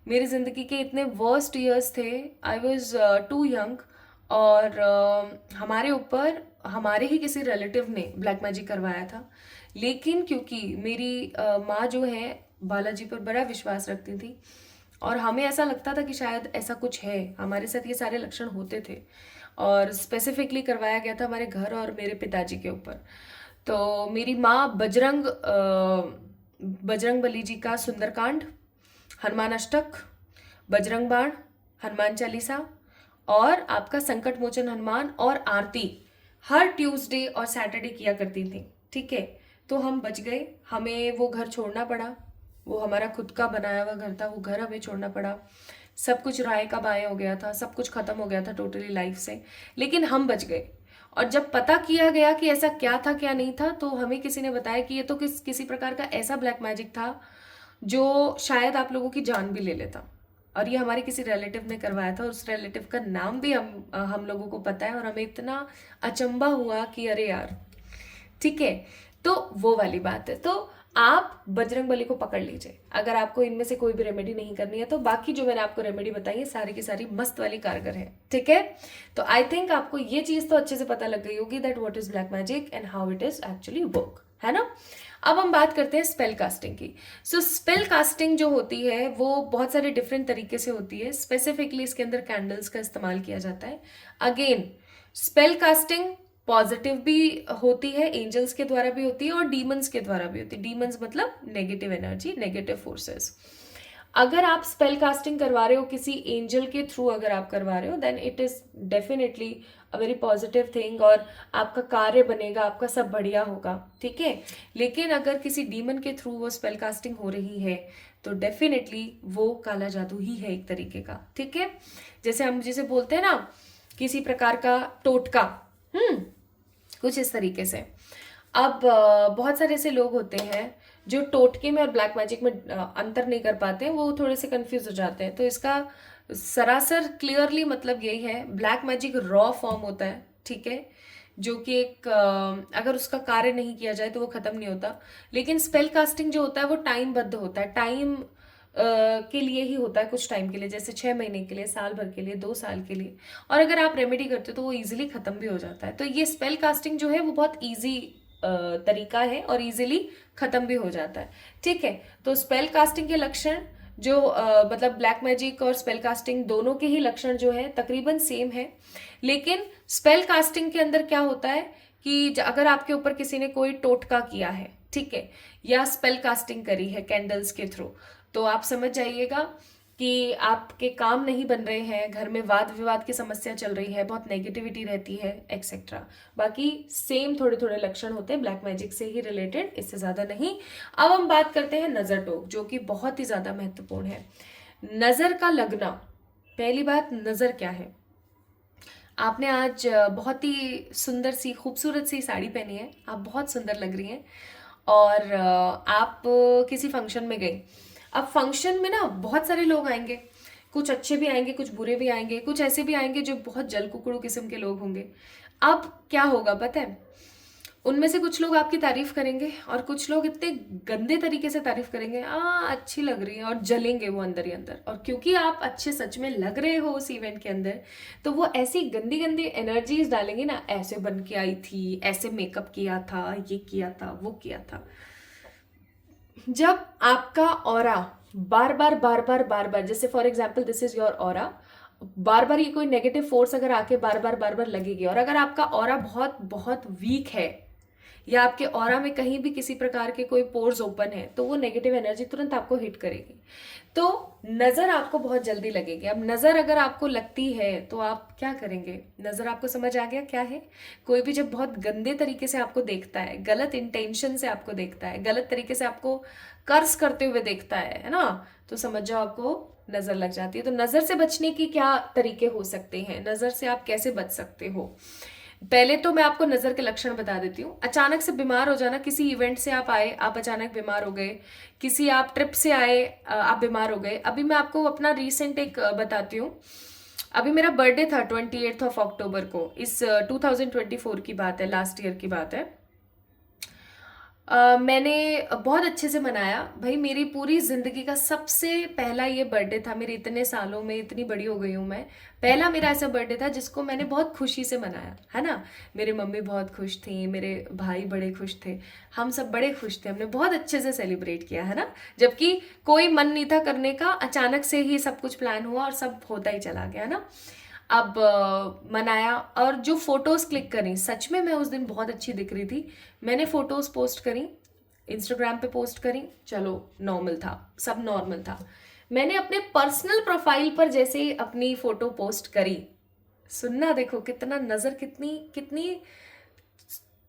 A: मेरी जिंदगी के इतने वर्स्ट ईयर्स थे, आई वॉज टू यंग, और हमारे ऊपर हमारे ही किसी रिलेटिव ने ब्लैक मैजिक करवाया था। लेकिन क्योंकि मेरी माँ जो है बालाजी पर बड़ा विश्वास रखती थी, और हमें ऐसा लगता था कि शायद ऐसा कुछ है, हमारे साथ ये सारे लक्षण होते थे, और स्पेसिफिकली करवाया गया था हमारे घर और मेरे पिताजी के ऊपर। तो मेरी माँ बजरंग बली जी का सुंदरकांड, हनुमान अष्टक, बजरंग बाण, हनुमान चालीसा और आपका संकट मोचन हनुमान और आरती हर ट्यूसडे और सैटरडे किया करती थी, ठीक है। तो हम बच गए, हमें वो घर छोड़ना पड़ा, वो हमारा खुद का बनाया हुआ घर था, वो घर हमें छोड़ना पड़ा, सब कुछ राय का बाय हो गया था, सब कुछ खत्म हो गया था टोटली लाइफ से, लेकिन हम बच गए। और जब पता किया गया कि ऐसा क्या था क्या नहीं था, तो हमें किसी ने बताया कि ये तो किसी प्रकार का ऐसा ब्लैक मैजिक था जो शायद आप लोगों की जान भी ले लेता, और ये हमारे किसी रिलेटिव ने करवाया था, और उस रिलेटिव का नाम भी हम लोगों को पता है, और हमें इतना अचंभा हुआ कि अरे यार, ठीक है। तो वो वाली बात है, तो आप बजरंग बली को पकड़ लीजिए अगर आपको इनमें से कोई भी रेमेडी नहीं करनी है, तो बाकी जो मैंने आपको रेमेडी बताई है सारी की सारी मस्त वाली कारगर है, ठीक है। तो आई थिंक आपको ये चीज तो अच्छे से पता लग गई होगी that what is black magic and how it is actually work, है ना। अब हम बात करते हैं स्पेल कास्टिंग की। सो स्पेल कास्टिंग जो होती है वो बहुत सारे डिफरेंट तरीके से होती है, स्पेसिफिकली इसके अंदर कैंडल्स का इस्तेमाल किया जाता है। अगेन स्पेल कास्टिंग पॉजिटिव भी होती है, एंजल्स के द्वारा भी होती है और डीमंस के द्वारा भी होती है। डीमंस मतलब नेगेटिव एनर्जी, नेगेटिव फोर्सेस। अगर आप स्पेल कास्टिंग करवा रहे हो किसी एंजल के थ्रू, अगर आप करवा रहे हो, then it is definitely a very positive thing, और आपका कार्य बनेगा, आपका सब बढ़िया होगा, ठीक है। लेकिन अगर किसी डीमन के थ्रू वो स्पेल कास्टिंग हो रही है तो डेफिनेटली वो काला जादू ही है एक तरीके का, ठीक है। जैसे हम जिसे बोलते हैं ना किसी प्रकार का टोटका, कुछ इस तरीके से। अब बहुत सारे ऐसे लोग होते हैं जो टोटके में और ब्लैक मैजिक में अंतर नहीं कर पाते हैं, वो थोड़े से कंफ्यूज हो जाते हैं। तो इसका सरासर क्लियरली मतलब यही है, ब्लैक मैजिक रॉ फॉर्म होता है, ठीक है, जो कि एक अगर उसका कार्य नहीं किया जाए तो वो खत्म नहीं होता। लेकिन स्पेल कास्टिंग जो होता है वो टाइम बद्ध होता है, टाइम के लिए ही होता है, कुछ टाइम के लिए, जैसे 6 महीने के लिए, साल भर के लिए, 2 साल के लिए। और अगर आप रेमेडी करते हो तो वो इजीली खत्म भी हो जाता है। तो ये स्पेल कास्टिंग जो है वो बहुत इजी तरीका है और इजीली खत्म भी हो जाता है, ठीक है। तो स्पेल कास्टिंग के लक्षण जो मतलब ब्लैक मैजिक और स्पेल कास्टिंग दोनों के ही लक्षण जो है तकरीबन सेम है। लेकिन स्पेल कास्टिंग के अंदर क्या होता है कि अगर आपके ऊपर किसी ने कोई टोटका किया है, ठीक है, या स्पेल कास्टिंग करी है कैंडल्स के थ्रू, तो आप समझ जाइएगा कि आपके काम नहीं बन रहे हैं, घर में वाद विवाद की समस्या चल रही है, बहुत नेगेटिविटी रहती है, एक्सेट्रा। बाकी सेम थोड़े थोड़े लक्षण होते हैं ब्लैक मैजिक से ही रिलेटेड, इससे ज़्यादा नहीं। अब हम बात करते हैं नज़र टोक, जो कि बहुत ही ज़्यादा महत्वपूर्ण है। नज़र का लगना, पहली बात नज़र क्या है। आपने आज बहुत ही सुंदर सी खूबसूरत सी साड़ी पहनी है, आप बहुत सुंदर लग रही हैं, और आप किसी फंक्शन में गई। अब फंक्शन में ना बहुत सारे लोग आएंगे, कुछ अच्छे भी आएंगे, कुछ बुरे भी आएंगे, कुछ ऐसे भी आएंगे जो बहुत जल कुकड़ू किस्म के लोग होंगे। अब क्या होगा पता है, उनमें से कुछ लोग आपकी तारीफ करेंगे और कुछ लोग इतने गंदे तरीके से तारीफ करेंगे, अच्छी लग रही है, और जलेंगे वो अंदर ही अंदर। और क्योंकि आप अच्छे सच में लग रहे हो उस इवेंट के अंदर, तो वो ऐसी गंदी गंदी एनर्जीज डालेंगे ना, ऐसे बन के आई थी, ऐसे मेकअप किया था, ये किया था, वो किया था। जब आपका ऑरा बार बार बार बार बार बार, जैसे for example this is your aura, बार बार ये कोई नेगेटिव फोर्स अगर आके बार बार बार बार लगेगी, और अगर आपका ऑरा बहुत बहुत वीक है, या आपके ऑरा में कहीं भी किसी प्रकार के कोई पोर्स ओपन है, तो वो नेगेटिव एनर्जी तुरंत आपको हिट करेगी। तो नजर आपको बहुत जल्दी लगेगी। अब नजर अगर आपको लगती है तो आप क्या करेंगे। नजर आपको समझ आ गया क्या है। कोई भी जब बहुत गंदे तरीके से आपको देखता है, गलत इंटेंशन से आपको देखता है, गलत तरीके से आपको कर्स करते हुए देखता है ना, तो समझ जाओ आपको नजर लग जाती है। तो नजर से बचने की क्या तरीके हो सकते हैं, नजर से आप कैसे बच सकते हो। पहले तो मैं आपको नजर के लक्षण बता देती हूँ। अचानक से बीमार हो जाना, किसी इवेंट से आप आए, आप अचानक बीमार हो गए, किसी आप ट्रिप से आए, आप बीमार हो गए। अभी मैं आपको अपना रीसेंट एक बताती हूँ। अभी मेरा बर्थडे था 28 अक्टूबर को, इस 2024 की बात है, लास्ट ईयर की बात है। मैंने बहुत अच्छे से मनाया भाई, मेरी पूरी जिंदगी का सबसे पहला ये बर्थडे था। मेरे इतने सालों में, इतनी बड़ी हो गई हूँ मैं, पहला मेरा ऐसा बर्थडे था जिसको मैंने बहुत खुशी से मनाया है ना। मेरी मम्मी बहुत खुश थी, मेरे भाई बड़े खुश थे, हम सब बड़े खुश थे, हमने बहुत अच्छे से सेलिब्रेट किया है ना। जबकि कोई मन नहीं था करने का, अचानक से ही सब कुछ प्लान हुआ और सब होता ही चला गया ना। अब मनाया, और जो फोटोज क्लिक करी, सच में मैं उस दिन बहुत अच्छी दिख रही थी। मैंने फोटोज पोस्ट करी, इंस्टाग्राम पे पोस्ट करी, चलो नॉर्मल था, सब नॉर्मल था। मैंने अपने पर्सनल प्रोफाइल पर जैसे ही अपनी फोटो पोस्ट करी, सुनना देखो कितना नजर कितनी कितनी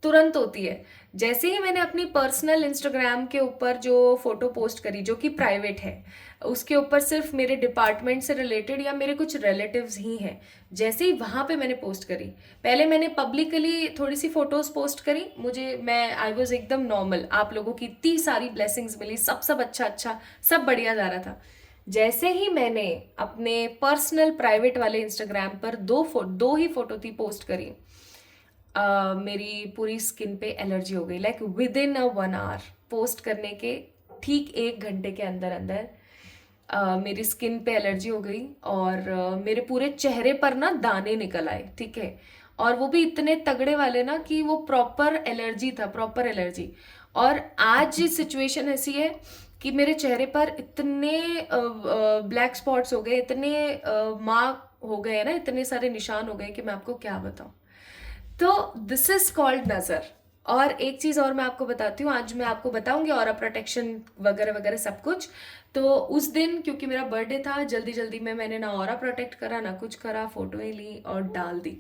A: तुरंत होती है। जैसे ही मैंने अपनी पर्सनल इंस्टाग्राम के ऊपर जो फोटो पोस्ट करी, जो कि प्राइवेट है, उसके ऊपर सिर्फ मेरे डिपार्टमेंट से रिलेटेड या मेरे कुछ रिलेटिव्स ही हैं, जैसे ही वहां पे मैंने पोस्ट करी, पहले मैंने पब्लिकली थोड़ी सी फोटोज पोस्ट करी, मैं आई वॉज एकदम नॉर्मल, आप लोगों की इतनी सारी ब्लेसिंग्स मिली, सब अच्छा अच्छा सब बढ़िया जा रहा था। जैसे ही मैंने अपने पर्सनल प्राइवेट वाले इंस्टाग्राम पर दो ही फोटो थी पोस्ट करी, मेरी पूरी स्किन पे एलर्जी हो गई। Like with in a 1 hour, post करने के ठीक 1 घंटे के अंदर अंदर मेरी स्किन पे एलर्जी हो गई, और मेरे पूरे चेहरे पर ना दाने निकल आए, ठीक है। और वो भी इतने तगड़े वाले ना कि वो प्रॉपर एलर्जी था, प्रॉपर एलर्जी। और आज सिचुएशन ऐसी है कि मेरे चेहरे पर इतने ब्लैक स्पॉट्स हो गए, इतने मार्क हो गए ना, इतने सारे निशान हो गए कि मैं आपको क्या बताऊं। तो दिस इज कॉल्ड नजर। और एक चीज और मैं आपको बताती हूँ, आज मैं आपको बताऊंगी और प्रोटेक्शन वगैरह वगैरह सब कुछ। तो उस दिन क्योंकि मेरा बर्थडे था, जल्दी जल्दी में मैंने ना ऑरा प्रोटेक्ट करा ना कुछ करा, फोटो ही ली और डाल दी।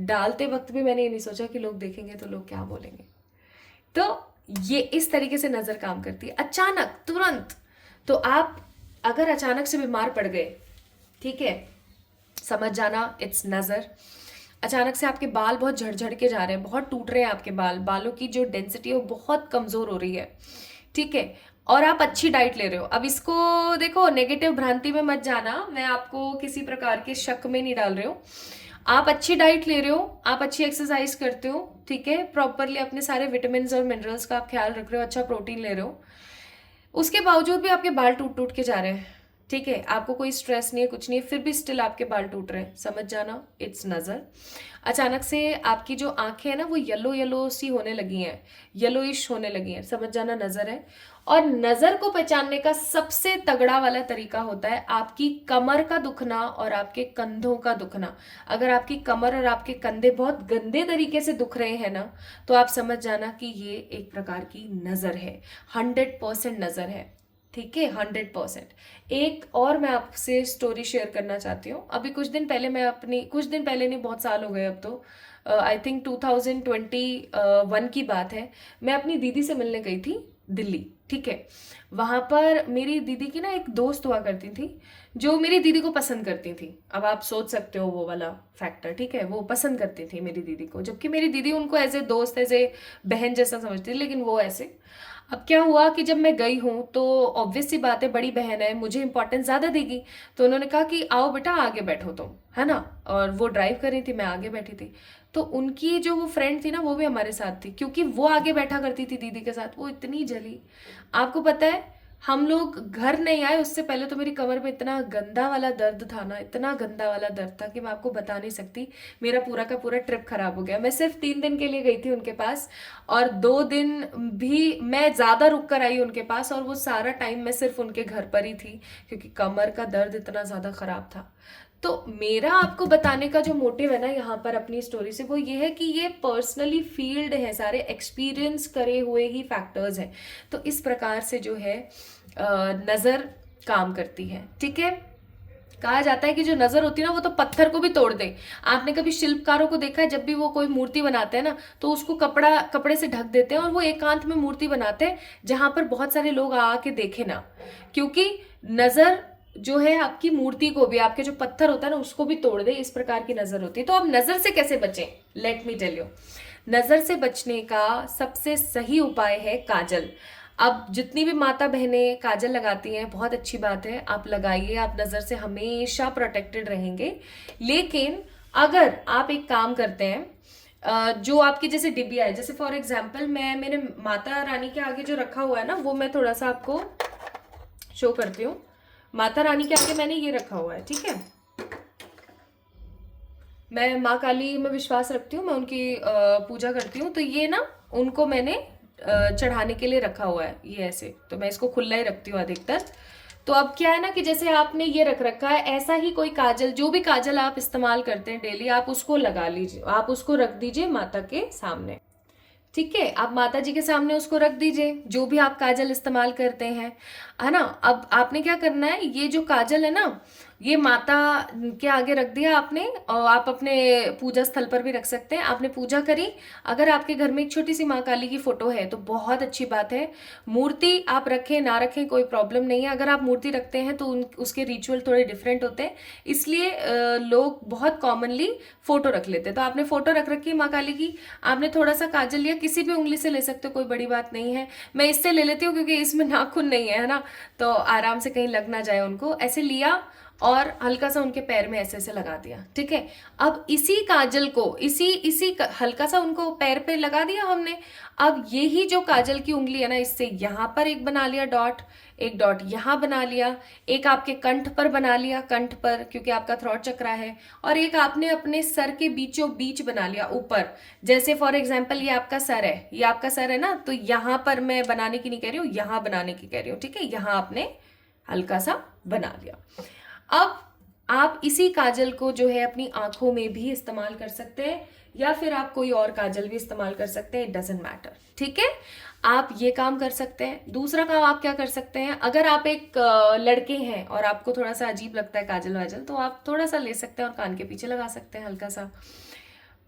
A: डालते वक्त भी मैंने ये नहीं सोचा कि लोग देखेंगे तो लोग क्या बोलेंगे। तो ये इस तरीके से नजर काम करती है, अचानक तुरंत। तो आप अगर अचानक से बीमार पड़ गए, ठीक है, समझ जाना इट्स नजर। अचानक से आपके बाल बहुत झड़ के जा रहे हैं, बहुत टूट रहे हैं आपके बालों की जो डेंसिटी है वो बहुत कमजोर हो रही है, ठीक है। और आप अच्छी डाइट ले रहे हो। अब इसको देखो, नेगेटिव भ्रांति में मत जाना, मैं आपको किसी प्रकार के शक में नहीं डाल रही हूँ। आप अच्छी डाइट ले रहे हो, आप अच्छी एक्सरसाइज करते हो, ठीक है, प्रॉपरली अपने सारे विटामिन और मिनरल्स का आप ख्याल रख रहे हो, अच्छा प्रोटीन ले रहे हो, उसके बावजूद भी आपके बाल टूट के जा रहे हैं, ठीक है, आपको कोई स्ट्रेस नहीं है, कुछ नहीं है, फिर भी स्टिल आपके बाल टूट रहे हैं, समझ जाना इट्स नज़र। अचानक से आपकी जो आंखें हैं ना वो येलो येलो सी होने लगी हैं, येलोइश होने लगी हैं, समझ जाना नज़र है। और नज़र को पहचानने का सबसे तगड़ा वाला तरीका होता है आपकी कमर का दुखना और आपके कंधों का दुखना। अगर आपकी कमर और आपके कंधे बहुत गंदे तरीके से दुख रहे हैं ना, तो आप समझ जाना कि ये एक प्रकार की नज़र है, 100% नज़र है। ठीक है, 100%। एक और मैं आपसे स्टोरी शेयर करना चाहती हूँ। अभी कुछ दिन पहले मैं अपनी, कुछ दिन पहले नहीं, बहुत साल हो गए अब तो, आई थिंक 2021 की बात है। मैं अपनी दीदी से मिलने गई थी दिल्ली। ठीक है, वहाँ पर मेरी दीदी की ना एक दोस्त हुआ करती थी जो मेरी दीदी को पसंद करती थी। अब आप सोच सकते हो वो वाला फैक्टर। ठीक है, वो पसंद करती थी मेरी दीदी को, जबकि मेरी दीदी उनको एज ए दोस्त, एज ए बहन जैसा समझती थी, लेकिन वो ऐसे। अब क्या हुआ कि जब मैं गई हूँ तो ऑब्वियस सी बात है, बड़ी बहन है, मुझे इंपॉर्टेंस ज़्यादा देगी। तो उन्होंने कहा कि आओ बेटा आगे बैठो तुम, है ना। और वो ड्राइव कर रही थी, मैं आगे बैठी थी। तो उनकी जो वो फ्रेंड थी ना वो भी हमारे साथ थी, क्योंकि वो आगे बैठा करती थी दीदी के साथ। वो इतनी जली, आपको पता है, हम लोग घर नहीं आए उससे पहले तो मेरी कमर में इतना गंदा वाला दर्द था ना, इतना गंदा वाला दर्द था कि मैं आपको बता नहीं सकती। मेरा पूरा का पूरा ट्रिप खराब हो गया। मैं सिर्फ 3 दिन के लिए गई थी उनके पास, और 2 दिन भी मैं ज्यादा रुक कर आई उनके पास, और वो सारा टाइम मैं सिर्फ उनके घर पर ही थी, क्योंकि कमर का दर्द इतना ज्यादा खराब था। तो मेरा आपको बताने का जो मोटिव है ना यहाँ पर अपनी स्टोरी से, वो ये है कि ये पर्सनली फील्ड है, सारे एक्सपीरियंस करे हुए ही फैक्टर्स हैं। तो इस प्रकार से जो है नज़र काम करती है। ठीक है, कहा जाता है कि जो नज़र होती है ना वो तो पत्थर को भी तोड़ दे। आपने कभी शिल्पकारों को देखा है, जब भी वो कोई मूर्ति बनाते हैं ना तो उसको कपड़े से ढक देते हैं, और वो एकांत में मूर्ति बनाते हैं जहां पर बहुत सारे लोग आके देखे ना, क्योंकि नज़र जो है आपकी मूर्ति को भी, आपके जो पत्थर होता है ना उसको भी तोड़ दे, इस प्रकार की नज़र होती है। तो अब नज़र से कैसे बचें, लेट मी टेल यू। नज़र से बचने का सबसे सही उपाय है काजल। अब जितनी भी माता बहनें काजल लगाती हैं, बहुत अच्छी बात है, आप लगाइए, आप नज़र से हमेशा प्रोटेक्टेड रहेंगे। लेकिन अगर आप एक काम करते हैं, जो आपकी जैसे डिबिया है, जैसे फॉर एग्जाम्पल मैं मेरे माता रानी के आगे जो रखा हुआ है ना, वो मैं थोड़ा सा आपको शो करती हूँ। माता रानी के आगे मैंने ये रखा हुआ है। ठीक है, मैं माँ काली में विश्वास रखती हूँ, मैं उनकी पूजा करती हूँ। तो ये ना उनको मैंने चढ़ाने के लिए रखा हुआ है, ये ऐसे। तो मैं इसको खुला ही रखती हूँ अधिकतर। तो अब क्या है ना कि जैसे आपने ये रख रखा है, ऐसा ही कोई काजल, जो भी काजल आप इस्तेमाल करते हैं डेली, आप उसको लगा लीजिए, आप उसको रख दीजिए माता के सामने। ठीक है, आप माता जी के सामने उसको रख दीजिए, जो भी आप काजल इस्तेमाल करते हैं, है ना। अब आपने क्या करना है, ये जो काजल है ना, ये माता के आगे रख दिया आपने, और आप अपने पूजा स्थल पर भी रख सकते हैं। आपने पूजा करी, अगर आपके घर में एक छोटी सी माँ काली की फोटो है तो बहुत अच्छी बात है। मूर्ति आप रखें ना रखें कोई प्रॉब्लम नहीं है। अगर आप मूर्ति रखते हैं तो उसके रिचुअल थोड़े डिफरेंट होते हैं, इसलिए लोग बहुत कॉमनली फोटो रख लेते हैं। तो आपने फोटो रख रखी है माँ काली की, आपने थोड़ा सा काजल लिया, किसी भी उंगली से ले सकते हो, कोई बड़ी बात नहीं है। मैं इससे ले लेती हूँ क्योंकि इसमें नाखून नहीं है ना, तो आराम से कहीं लग ना जाए उनको। ऐसे लिया और हल्का सा उनके पैर में ऐसे ऐसे लगा दिया। ठीक है, अब इसी काजल को हल्का सा उनको पैर पे लगा दिया हमने। अब यही जो काजल की उंगली है ना, इससे यहाँ पर एक बना लिया डॉट, एक डॉट यहाँ बना लिया, एक आपके कंठ पर बना लिया, कंठ पर क्योंकि आपका थ्रोट चक्रा है, और एक आपने अपने सर के बीचों बीच बना लिया ऊपर। जैसे फॉर एग्जाम्पल ये आपका सर है, ये आपका सर है ना, तो यहाँ पर मैं बनाने की नहीं कह रही हूँ, यहाँ बनाने की कह रही हूँ। ठीक है, यहाँ आपने हल्का सा बना लिया। अब आप इसी काजल को जो है अपनी आंखों में भी इस्तेमाल कर सकते हैं, या फिर आप कोई और काजल भी इस्तेमाल कर सकते हैं, इट डजंट मैटर। ठीक है, आप ये काम कर सकते हैं। दूसरा काम आप क्या कर सकते हैं, अगर आप एक लड़के हैं और आपको थोड़ा सा अजीब लगता है काजल वाजल, तो आप थोड़ा सा ले सकते हैं और कान के पीछे लगा सकते हैं हल्का सा।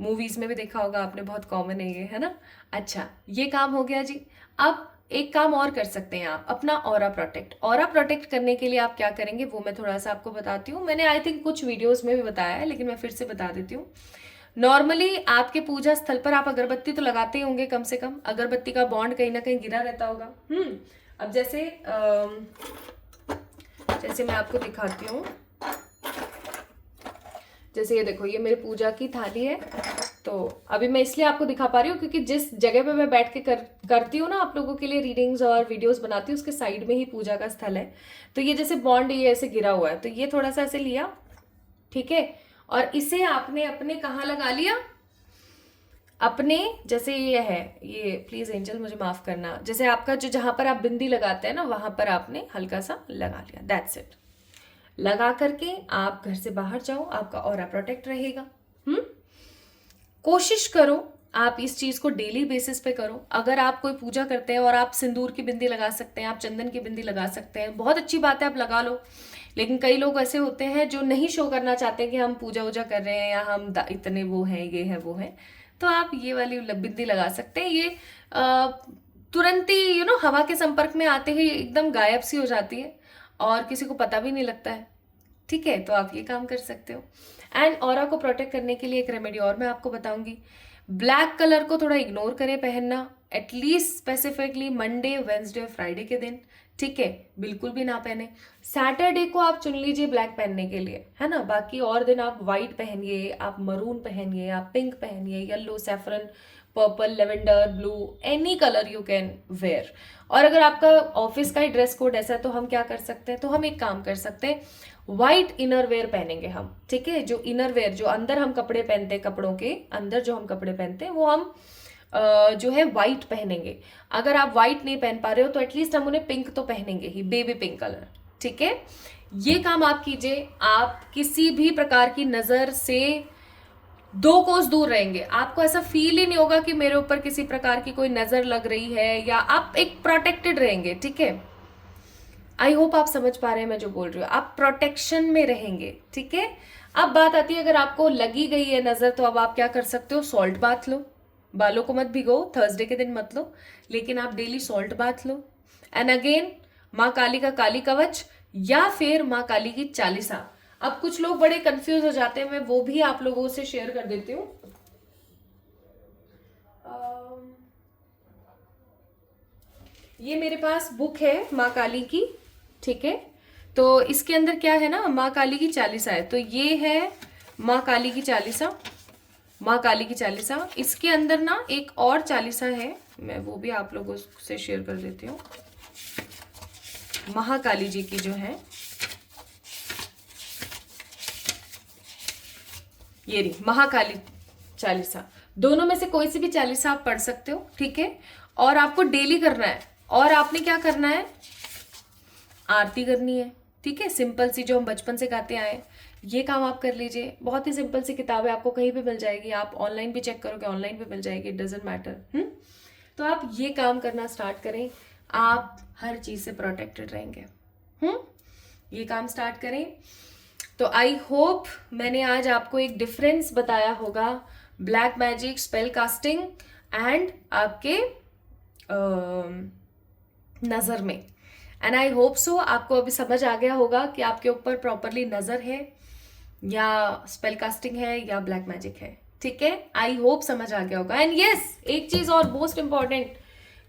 A: मूवीज में भी देखा होगा आपने, बहुत कॉमन है ये, है ना। अच्छा, ये काम हो गया जी। अब एक काम और कर सकते हैं आप, अपना ऑरा प्रोटेक्ट करने के लिए आप क्या करेंगे वो मैं थोड़ा सा आपको बताती हूँ। मैंने आई थिंक कुछ वीडियोस में भी बताया है, लेकिन मैं फिर से बता देती हूँ। नॉर्मली आपके पूजा स्थल पर आप अगरबत्ती तो लगाते ही होंगे, कम से कम अगरबत्ती का बॉन्ड कहीं ना कहीं गिरा रहता होगा। अब जैसे मैं आपको दिखाती हूँ, जैसे ये देखो, ये मेरी पूजा की थाली है, तो अभी मैं इसलिए आपको दिखा पा रही हूँ क्योंकि जिस जगह पे मैं बैठ के करती हूँ ना आप लोगों के लिए रीडिंग्स और वीडियोस बनाती हूँ, उसके साइड में ही पूजा का स्थल है। तो ये जैसे बॉन्ड ये ऐसे गिरा हुआ है, तो ये थोड़ा सा ऐसे लिया, ठीक है, और इसे आपने अपने कहाँ लगा लिया, अपने जैसे ये है, ये प्लीज एंजल मुझे माफ करना, जैसे आपका जो जहां पर आप बिंदी लगाते हैं ना वहां पर आपने हल्का सा लगा लिया, दैट्स इट। लगा करके आप घर से बाहर जाओ, आपका ऑरा प्रोटेक्ट रहेगा। कोशिश करो आप इस चीज को डेली बेसिस पे करो। अगर आप कोई पूजा करते हैं और आप सिंदूर की बिंदी लगा सकते हैं, आप चंदन की बिंदी लगा सकते हैं, बहुत अच्छी बात है, आप लगा लो। लेकिन कई लोग ऐसे होते हैं जो नहीं शो करना चाहते कि हम पूजा वूजा कर रहे हैं या हम इतने वो हैं, ये है वो है, तो आप ये वाली बिंदी लगा सकते हैं। ये तुरंत ही हवा के संपर्क में आते ही एकदम गायब सी हो जाती है और किसी को पता भी नहीं लगता है, ठीक है। तो आप ये काम कर सकते हो। एंड ऑरा को प्रोटेक्ट करने के लिए एक रेमेडी और मैं आपको बताऊंगी। ब्लैक कलर को थोड़ा इग्नोर करें पहनना, at least specifically Monday, Wednesday, Friday के दिन, ठीक है, बिल्कुल भी ना पहने। सैटरडे को आप चुन लीजिए ब्लैक पहनने के लिए, है ना। बाकी और दिन आप व्हाइट पहनिए, आप मरून पहनिए, आप पिंक पहनिए, yellow, saffron, purple, lavender, blue, any colour you can wear. और अगर आपका ऑफिस का ही ड्रेस कोड ऐसा है तो हम क्या कर सकते हैं, तो हम एक काम कर सकते हैं, व्हाइट इनर वेयर पहनेंगे हम, ठीक है। जो इनर वेयर, जो अंदर हम कपड़े पहनते हैं, कपड़ों के अंदर जो हम कपड़े पहनते हैं वो हम जो है व्हाइट पहनेंगे। अगर आप व्हाइट नहीं पहन पा रहे हो तो एटलीस्ट हम उन्हें पिंक तो पहनेंगे ही, बेबी पिंक कलर, ठीक है। ये काम आप कीजिए, आप किसी भी प्रकार की नजर से 2 कोस दूर रहेंगे। आपको ऐसा फील ही नहीं होगा कि मेरे ऊपर किसी प्रकार की कोई नजर लग रही है, या आप एक प्रोटेक्टेड रहेंगे, ठीक है। आई होप आप समझ पा रहे हैं मैं जो बोल रही हूँ, आप प्रोटेक्शन में रहेंगे, ठीक है। अब बात आती है, अगर आपको लगी गई है नजर तो अब आप क्या कर सकते हो, सॉल्ट बाथ लो। बालों को मत भिगो, थर्सडे के दिन मत लो, लेकिन आप daily salt bath low. And again माँ काली का काली कवच या फिर माँ काली की चालीसा। अब कुछ लोग बड़े कंफ्यूज हो जाते हैं, मैं वो भी आप लोगों से शेयर कर देती हूँ। ये मेरे पास बुक है माँ काली की, ठीक है। तो इसके अंदर क्या है ना, माँ काली की चालीसा है। तो ये है माँ काली की चालीसा, माँ काली की चालीसा। इसके अंदर ना एक और चालीसा है, मैं वो भी आप लोगों से शेयर कर देती हूँ। महाकाली जी की जो है, ये रही महाकाली चालीसा। दोनों में से कोई सी भी चालीसा आप पढ़ सकते हो, ठीक है। और आपको डेली करना है, और आपने क्या करना है, आरती करनी है, ठीक है। सिंपल सी जो हम बचपन से गाते आए, ये काम आप कर लीजिए। बहुत ही सिंपल सी किताब है, आपको कहीं पे मिल जाएगी, आप ऑनलाइन भी चेक करोगे, ऑनलाइन भी मिल जाएगी, इट डजंट मैटर। तो आप ये काम करना स्टार्ट करें, आप हर चीज से प्रोटेक्टेड रहेंगे। ये काम स्टार्ट करें। तो आई होप मैंने आज आपको एक डिफरेंस बताया होगा black magic, spell casting and आपके नजर में। एंड आई होप सो आपको अभी समझ आ गया होगा कि आपके ऊपर प्रॉपरली नजर है या स्पेल कास्टिंग है या ब्लैक मैजिक है, ठीक है। आई होप समझ आ गया होगा। एंड यस, एक चीज और मोस्ट इंपॉर्टेंट,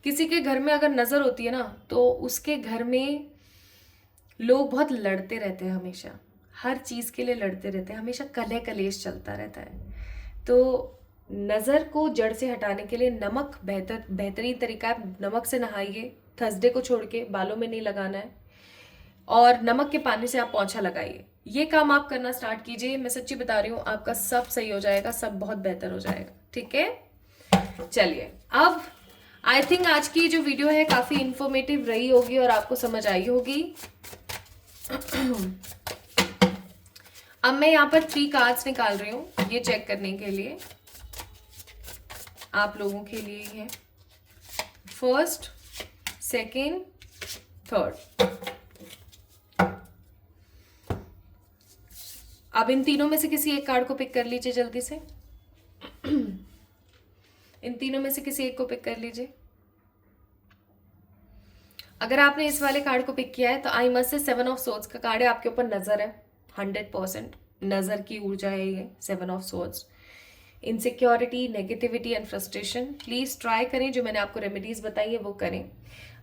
A: किसी के घर में अगर नजर होती है ना तो उसके घर में लोग बहुत लड़ते रहते हैं, हमेशा हर चीज के लिए लड़ते रहते हैं, हमेशा कलह कलेश चलता रहता है। तो नजर को जड़ से हटाने के लिए नमक बेहतरीन तरीका है। नमक से नहाइए, थर्सडे को छोड़ के, बालों में नहीं लगाना है, और नमक के पानी से आप पोंछा लगाइए। ये काम आप करना स्टार्ट कीजिए, मैं सच्ची बता रही हूँ, आपका सब सही हो जाएगा, सब बहुत बेहतर हो जाएगा, ठीक है। चलिए, अब आई थिंक आज की जो वीडियो है काफी इंफॉर्मेटिव रही होगी और आपको समझ आई होगी। अब मैं यहाँ पर 3 कार्ड्स निकाल रही हूँ, ये चेक करने के लिए, आप लोगों के लिए ही है। First, second, third. अब इन तीनों में से किसी एक कार्ड को पिक कर लीजिए जल्दी से। इन तीनों में से किसी एक को पिक कर लीजिए। अगर आपने इस वाले कार्ड को पिक किया है तो I must say 7 of swords का कार्ड है, आपके ऊपर नजर है, 100% नजर की ऊर्जा है ये 7 of swords. Insecurity, negativity and frustration. Please try करें, जो मैंने आपको रेमेडीज बताई है वो करें।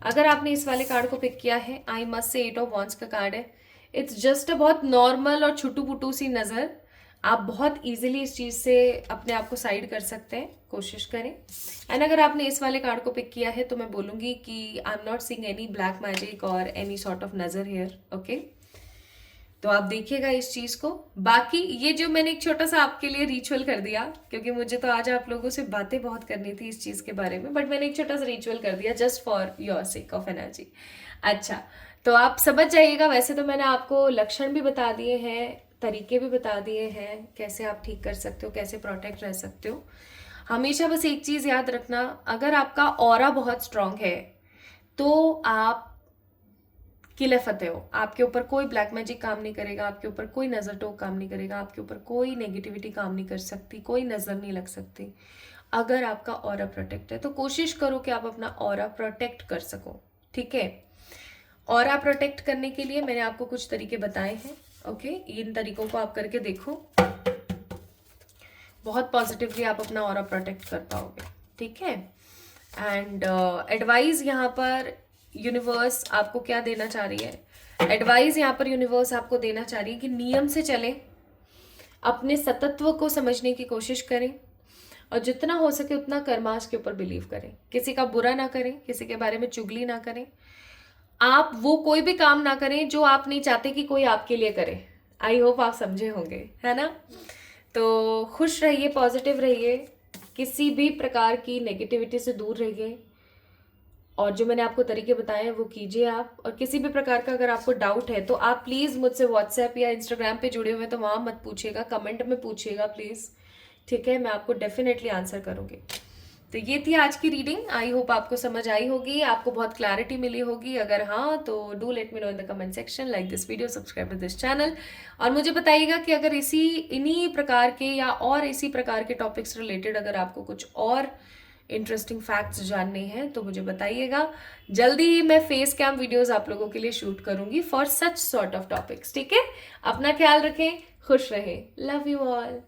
A: अगर आपने इस वाले कार्ड को पिक किया है, I must say 8 of wands का कार्ड है। इट्स जस्ट अ बहुत नॉर्मल और छुटू पुटू सी नजर। आप बहुत इजीली इस चीज़ से अपने आप को साइड कर सकते हैं, कोशिश करें। एंड अगर आपने इस वाले कार्ड को पिक किया है तो मैं बोलूँगी कि I am not seeing any black magic और एनी सॉर्ट ऑफ नजर हेयर, ओके। तो आप देखिएगा इस चीज़ को। बाकी ये जो मैंने एक छोटा सा आपके लिए रिचुअल कर दिया, क्योंकि मुझे तो आज आप लोगों से बातें बहुत करनी थी इस चीज़ के बारे में, बट मैंने एक छोटा सा रिचुअल कर दिया just for your sake of energy. अच्छा, तो आप समझ जाइएगा। वैसे तो मैंने आपको लक्षण भी बता दिए हैं, तरीके भी बता दिए हैं, कैसे आप ठीक कर सकते हो, कैसे प्रोटेक्ट रह सकते हो। हमेशा बस एक चीज़ याद रखना, अगर आपका ऑरा बहुत स्ट्रांग है तो आप किले फतेह हो। आपके ऊपर कोई ब्लैक मैजिक काम नहीं करेगा, आपके ऊपर कोई नज़र टोक काम नहीं करेगा, आपके ऊपर कोई नेगेटिविटी काम नहीं कर सकती, कोई नज़र नहीं लग सकती अगर आपका ऑरा प्रोटेक्ट है। तो कोशिश करो कि आप अपना ऑरा प्रोटेक्ट कर सको, ठीक है। ऑरा प्रोटेक्ट करने के लिए मैंने आपको कुछ तरीके बताए हैं, ओके। इन तरीकों को आप करके देखो, बहुत पॉजिटिवली आप अपना ऑरा प्रोटेक्ट कर पाओगे, ठीक है। एंड एडवाइस यहाँ पर यूनिवर्स आपको क्या देना चाह रही है? एडवाइस यहाँ पर यूनिवर्स आपको देना चाह रही है कि नियम से चलें, अपने सतत्व को समझने की कोशिश करें और जितना हो सके उतना कर्माश के ऊपर बिलीव करें। किसी का बुरा ना करें, किसी के बारे में चुगली ना करें, आप वो कोई भी काम ना करें जो आप नहीं चाहते कि कोई आपके लिए करे। आई होप आप समझे होंगे, है ना। तो खुश रहिए, पॉजिटिव रहिए, किसी भी प्रकार की नेगेटिविटी से दूर रहिए और जो मैंने आपको तरीके बताए हैं वो कीजिए आप। और किसी भी प्रकार का अगर आपको डाउट है तो आप प्लीज़ मुझसे व्हाट्सएप या इंस्टाग्राम पे जुड़े हुए तो वहाँ मत पूछिएगा, कमेंट में पूछिएगा प्लीज़, ठीक है। मैं आपको डेफिनेटली आंसर करूँगी। तो ये थी आज की रीडिंग। आई होप आपको समझ आई होगी, आपको बहुत क्लैरिटी मिली होगी। अगर हाँ तो do let me know in the comment section, like this video, subscribe to this channel और मुझे बताइएगा कि अगर इन्हीं प्रकार के या और इसी प्रकार के टॉपिक्स रिलेटेड अगर आपको कुछ और इंटरेस्टिंग फैक्ट्स जानने हैं तो मुझे बताइएगा। जल्दी ही मैं फेस कैम वीडियोस आप लोगों के लिए शूट करूंगी for such sort of topics, ठीक है। अपना ख्याल रखें, खुश रहें, लव यू ऑल।